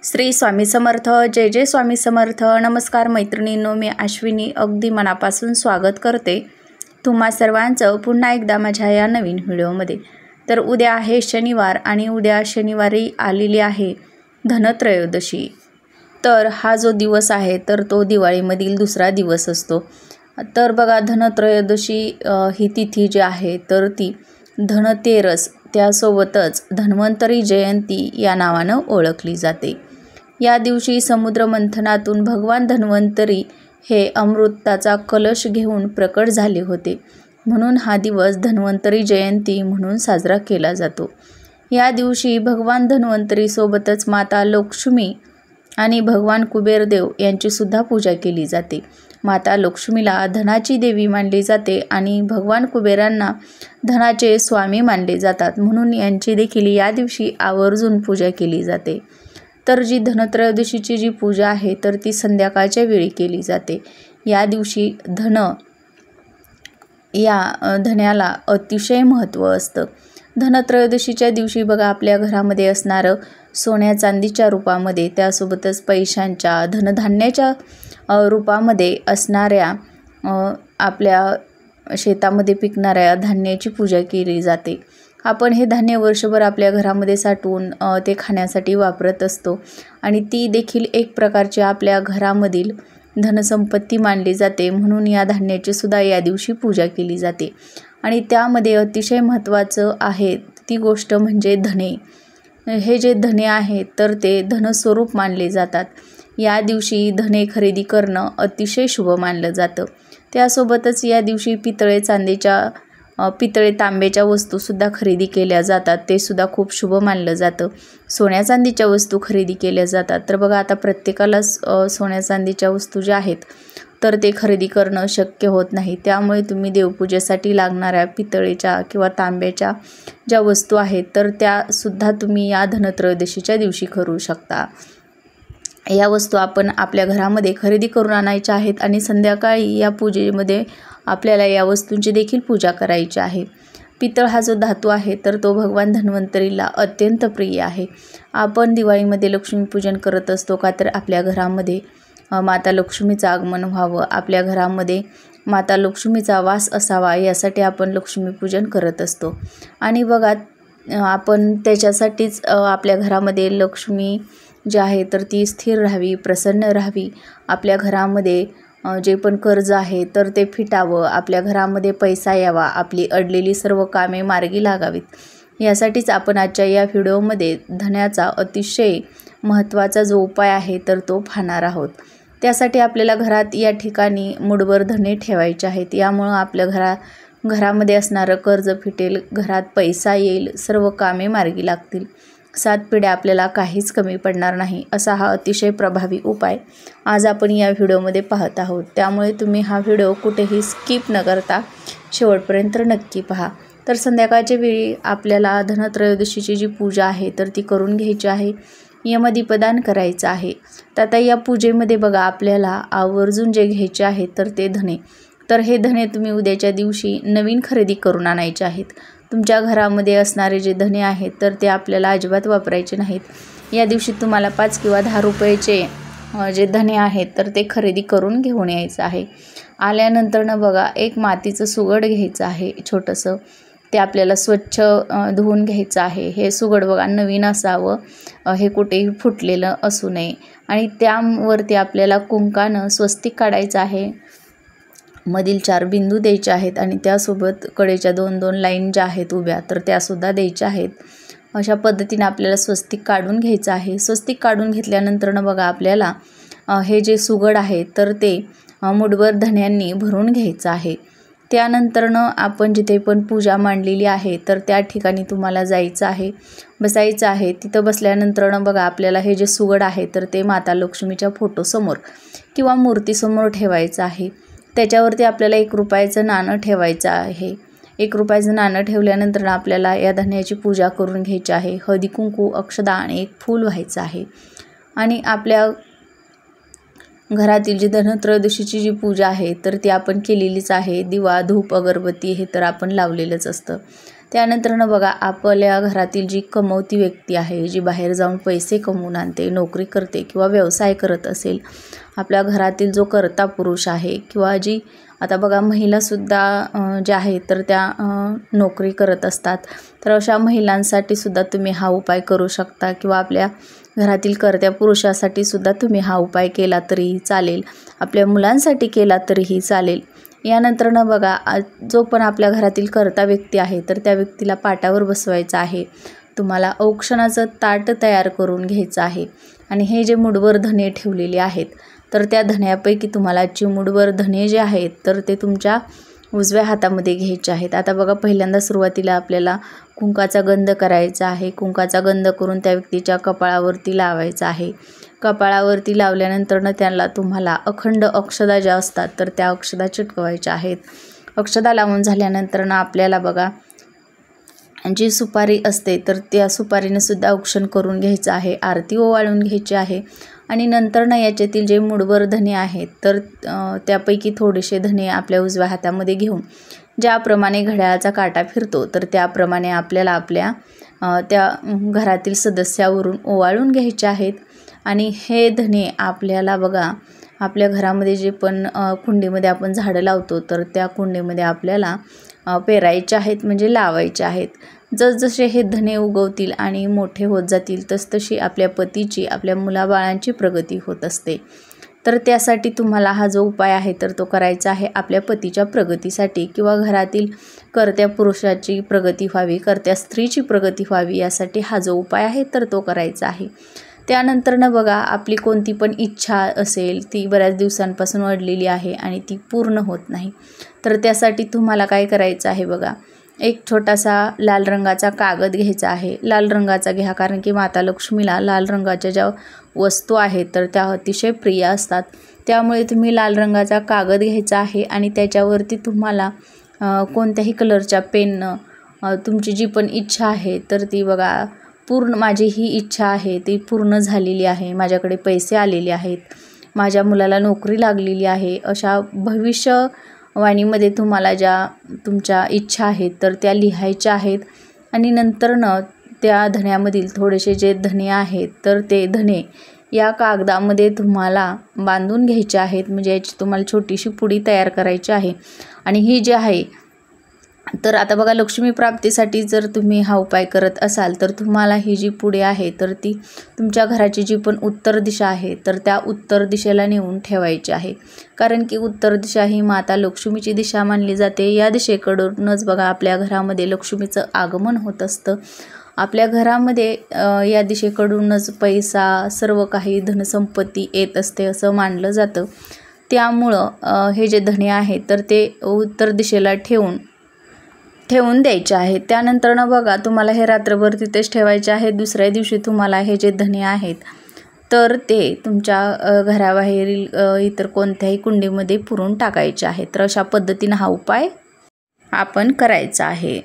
श्री स्वामी समर्थ. जय जय स्वामी समर्थ. नमस्कार मैत्रिणींनो, मी अश्विनी अगदी मनापासून स्वागत करते तुम्हा सर्वांचं पुन्हा एकदा माझ्या या नवीन व्हिडिओमध्ये. तर उद्या आहे शनिवार आणि उद्या शनिवारी आलेली आहे धनत्रयोदशी. तर हा जो दिवस आहे तर तो दिवाळीमधील दुसरा दिवस असतो. तर बघा, धनत्रयोदशी ही तिथी जी आहे तर ती धनतेरस त्यासोबतच धन्वंतरी जयंती या नावानं ओळखली जाते. या दिवशी समुद्र मंथनातून भगवान धन्वंतरी हे अमृताचा कलश घेऊन प्रकट झाले होते, म्हणून हा दिवस धन्वंतरी जयंती म्हणून साजरा केला जातो. या दिवशी भगवान धन्वंतरी सोबतच माता लक्ष्मी आणि भगवान कुबेरदेव यांची सुद्धा पूजा केली जाते. माता लक्ष्मीला धनाची देवी मानली जाते आणि भगवान कुबेरांना धनाचे स्वामी मानले जातात, म्हणून यांची देखील या दिवशी आवर्जून पूजा केली जाते. तर जी धनत्रयोदशीची जी पूजा आहे तर ती संध्याकाळच्या वेळी केली जाते. या दिवशी धन्याला अतिशय महत्त्व असतं. धनत्रयोदशीच्या दिवशी बघा, आपल्या घरामध्ये असणारं सोन्या चांदीच्या रूपामध्ये त्यासोबतच पैशांच्या धनधान्याच्या रूपामध्ये असणाऱ्या आपल्या शेतामध्ये पिकणाऱ्या धान्याची पूजा केली जाते. आपण हे धान्य वर्षभर आपल्या घरामध्ये साठवून ते खाण्यासाठी वापरत असतो आणि ती देखील एक प्रकारची आपल्या घरामधील धनसंपत्ती मानली जाते, म्हणून या धान्याची सुद्धा या दिवशी पूजा केली जाते. आणि त्यामध्ये अतिशय महत्त्वाचं आहे ती गोष्ट म्हणजे धने. हे जे धने आहेत तर ते धनस्वरूप मानले जातात. या दिवशी धने खरेदी करणं अतिशय शुभ मानलं जातं. त्यासोबतच या दिवशी पितळे तांब्याच्या वस्तूसुद्धा खरेदी केल्या जातात, ते सुद्धा खूप शुभ मानलं जातं. सोन्या चांदीच्या वस्तू खरेदी केल्या जातात. तर बघा, आता प्रत्येकाला सोन्या चांदीच्या वस्तू ज्या आहेत तर ते खरेदी करणं शक्य होत नाही, त्यामुळे तुम्ही देवपूजेसाठी लागणाऱ्या पितळेच्या किंवा तांब्याच्या ज्या वस्तू आहेत तर त्यासुद्धा तुम्ही या धनत्रयोदशीच्या दिवशी करू शकता. या वस्तू आपण आपल्या घरामध्ये खरेदी करून आणायच्या आहेत आणि संध्याकाळी या पूजेमध्ये आपल्याला या वस्तूंची देखील पूजा करायची आहे. पितळ हा जो धातू आहे तर तो भगवान धन्वंतरीला अत्यंत प्रिय आहे. आपण दिवाळीमध्ये लक्ष्मीपूजन करत असतो का, तर आपल्या घरामध्ये माता लक्ष्मीचं आगमन व्हावं, आपल्या घरामध्ये माता लक्ष्मीचा वास असावा, यासाठी आपण लक्ष्मीपूजन करत असतो. आणि बघा, आपण त्याच्यासाठीच आपल्या घरामध्ये लक्ष्मी जी आहे तर ती स्थिर राहावी, प्रसन्न राहावी, आपल्या घरामध्ये जे पण कर्ज आहे तर ते फिटावं, आपल्या घरामध्ये पैसा यावा, आपली अडलेली सर्व कामे मार्गी लागावीत, यासाठीच आपण आजच्या या व्हिडिओमध्ये धन्याचा अतिशय महत्त्वाचा जो उपाय आहे तर तो पाहणार आहोत. त्यासाठी आपल्याला घरात या ठिकाणी मूठभर धने ठेवायचे आहेत. यामुळं आपल्या घरामध्ये असणारं कर्ज फिटेल, घरात पैसा येईल, सर्व कामे मार्गी लागतील, 7 पिढ्या आपल्याला काहीच कमी पडणार नाही, असा हा अतिशय प्रभावी उपाय आज आपण या व्हिडिओमध्ये पाहत आहोत. त्यामुळे तुम्ही हा व्हिडिओ कुठेही स्किप न करता शेवटपर्यंत नक्की पहा. तर संध्याकाळच्या वेळी आपल्याला धनत्रयोदशीची जी पूजा आहे तर ती करून घ्यायची आहे, यमदीपदान करायचं आहे. तर आता या पूजेमध्ये बघा, आपल्याला आवर्जून जे घ्यायचे आहेत तर ते धने. तर हे धने तुम्ही उद्याच्या दिवशी नवीन खरेदी करून आणायचे आहेत. तुमच्या घरामध्ये असणारे जे धने आहेत तर ते आपल्याला अजिबात वापरायचे नाहीत. या दिवशी तुम्हाला 5 किंवा 10 रुपयाचे जे धने आहेत तर ते खरेदी करून घेऊन यायचं आहे. आल्यानंतर बघा, एक मातीचं सुगड घ्यायचं आहे छोटंसं, ते आपल्याला स्वच्छ धुवून घ्यायचं आहे. हे सुगड बघा नवीन असावं, हे कुठेही फुटलेलं असू नये. आणि त्यावरती आपल्याला कुंकानं स्वस्तिक काढायचं आहे, मधील 4 बिंदू द्यायचे आहेत आणि त्यासोबत कडेच्या 2-2 लाईन ज्या आहेत उभ्या तर त्यासुद्धा द्यायच्या आहेत. अशा पद्धतीने आपल्याला स्वस्तिक काढून घ्यायचं आहे. स्वस्तिक काढून घेतल्यानंतर बघा, आपल्याला हे जे सुगड आहे तर ते मूठभर धन्यांनी भरून घ्यायचं आहे. त्यानंतर आपण जिथे पण पूजा मांडलेली आहे तर त्या ठिकाणी तुम्हाला जायचं आहे, बसायचं आहे. तिथं बसल्यानंतर बघा, आपल्याला हे जे सुगड आहे तर ते माता लक्ष्मीच्या फोटोसमोर किंवा मूर्तीसमोर ठेवायचं आहे. त्याच्यावरती आपल्याला 1 रुपयाचं नाणं ठेवायचं आहे. 1 रुपयाचं नाणं ठेवल्यानंतर आपल्याला या धन्याची पूजा करून घ्यायची आहे. हळदी कुंकू, अक्षदा आणि 1 फूल व्हायचं आहे. आणि आपल्या घरातील जी धनत्रयोदशीची जी पूजा आहे तर ती आपण केलेलीच आहे. दिवा, धूप, अगरबत्ती हे तर आपण लावलेलंच असतं. त्यानंतरनं बघा आपल्या घरातील जी कमवती व्यक्ती आहे, जी बाहेर जाऊन पैसे कमवून आणते, नोकरी करते किंवा व्यवसाय करत असेल, आपल्या घरातील जो कर्ता पुरुष आहे किंवा जी आता बघा महिलासुद्धा ज्या आहेत तर त्या नोकरी करत असतात, तर अशा महिलांसाठी सुद्धा तुम्ही हा उपाय करू शकता किंवा आपल्या घरातील कर्त्या पुरुषासाठी सुद्धा तुम्ही हा उपाय केला तरीही चालेल, आपल्या मुलांसाठी केला तरीही चालेल. यानंतरनं बघा जो पण आपल्या घरातील कर्ता व्यक्ती आहे तर त्या व्यक्तीला पाटावर बसवायचं आहे. तुम्हाला औक्षणाचं ताट तयार करून घ्यायचं आहे आणि हे जे मुठभर धने ठेवलेले आहेत तर त्या धन्यापैकी तुम्हाला चिमूटभर धने जे आहेत तर ते तुमच्या उजव्या हातामध्ये घ्यायचे आहेत. आता बघा पहिल्यांदा सुरुवातीला आपल्याला कुंकाचा गंध करायचा आहे. कुंकाचा गंध करून त्या व्यक्तीच्या कपाळावरती लावायचा आहे. कपाळावरती लावल्यानंतरनं त्याला तुम्हाला अखंड अक्षदा ज्या असतात तर त्या अक्षदा चिटकवायच्या आहेत. अक्षदा लावून झाल्यानंतरनं आपल्याला बघा जी सुपारी असते तर त्या सुपारीने सुद्धा औक्षण करून घ्यायचं आहे. आरती ओवाळून घ्यायची आहे आणि नंतरनं याच्यातील जे मुठभर धने आहेत तर त्यापैकी थोडेसे धने आपल्या उजव्या हातामध्ये घेऊन ज्याप्रमाणे घड्याळाचा काटा फिरतो तर त्याप्रमाणे आपल्याला आपल्या त्या घरातील सदस्यावरून ओवाळून घ्यायचे आहेत. आणि हे धने आपल्याला बघा आपल्या घरामध्ये जे पण कुंडीमध्ये आपण झाडं लावतो तर त्या कुंडीमध्ये आपल्याला पेरायचे आहेत, म्हणजे लावायचे आहेत. जसजसे हे धने उगवतील आणि मोठे होत जातील तसतशी आपल्या पतीची, आपल्या मुलाबाळांची प्रगती होत असते. तर त्यासाठी तुम्हाला हा जो उपाय आहे तर तो करायचा आहे आपल्या पतीच्या प्रगतीसाठी किंवा घरातील कर्त्या पुरुषाची प्रगती व्हावी, कर्त्या स्त्रीची प्रगती व्हावी यासाठी हा जो उपाय आहे तर तो करायचा आहे. त्यानंतरनं बघा आपली कोणती पण इच्छा असेल ती बऱ्याच दिवसांपासून अडलेली आहे आणि ती पूर्ण होत नाही, तर त्यासाठी तुम्हाला काय करायचं आहे बघा, एक छोटासा लाल रंगाचा कागद घ्यायचा आहे. लाल रंगाचा घ्या कारण की माता लक्ष्मीला लाल रंगाच्या ज्या वस्तू आहेत तर त्या अतिशय प्रिय असतात. त्यामुळे तुम्ही लाल रंगाचा कागद घ्यायचा आहे आणि त्याच्यावरती तुम्हाला कोणत्याही कलरच्या पेननं तुमची जी पण इच्छा आहे तर ती बघा पूर्ण, माझी ही इच्छा आहे ती पूर्ण झालेली आहे, माझ्याकडे पैसे आलेले आहेत, माझ्या मुलाला नोकरी लागलेली आहे, अशा भविष्यवाणीमध्ये तुम्हाला ज्या तुमच्या इच्छा आहेत तर त्या लिहायच्या आहेत. आणि नंतरनं त्या धन्यामधील थोडेसे जे धने आहेत तर ते धने या कागदामध्ये तुम्हाला बांधून घ्यायचे आहेत, म्हणजे याची तुम्हाला छोटीशी पुडी तयार करायची आहे. आणि ही जी आहे तर आता बघा लक्ष्मी प्राप्तीसाठी जर तुम्ही हा उपाय करत असाल तर तुम्हाला ही जी पुडी आहे तर ती तुमच्या घराची जी पण उत्तर दिशा आहे तर त्या उत्तर दिशेला नेऊन ठेवायची आहे. कारण की उत्तर दिशा ही माता लक्ष्मीची दिशा मानली जाते. या दिशेकडूनच बघा आपल्या घरामध्ये लक्ष्मीचं आगमन होत असतं. आपल्या घरामध्ये या दिशेकडूनच पैसा, सर्व काही धनसंपत्ती येत असते असं मानलं जातं. त्यामुळं हे जे धने आहेत तर ते उत्तर दिशेला ठेवून द्यायचे आहेत. त्यानंतरनं बघा तुम्हाला हे रात्रभर तिथेच ठेवायचे आहेत. दुसऱ्या दिवशी तुम्हाला हे जे धने आहेत तर ते तुमच्या घराबाहेरील इतर कोणत्याही कुंडीमध्ये पुरून टाकायचे आहेत. तर अशा पद्धतीनं हा उपाय आपण करायचा आहे.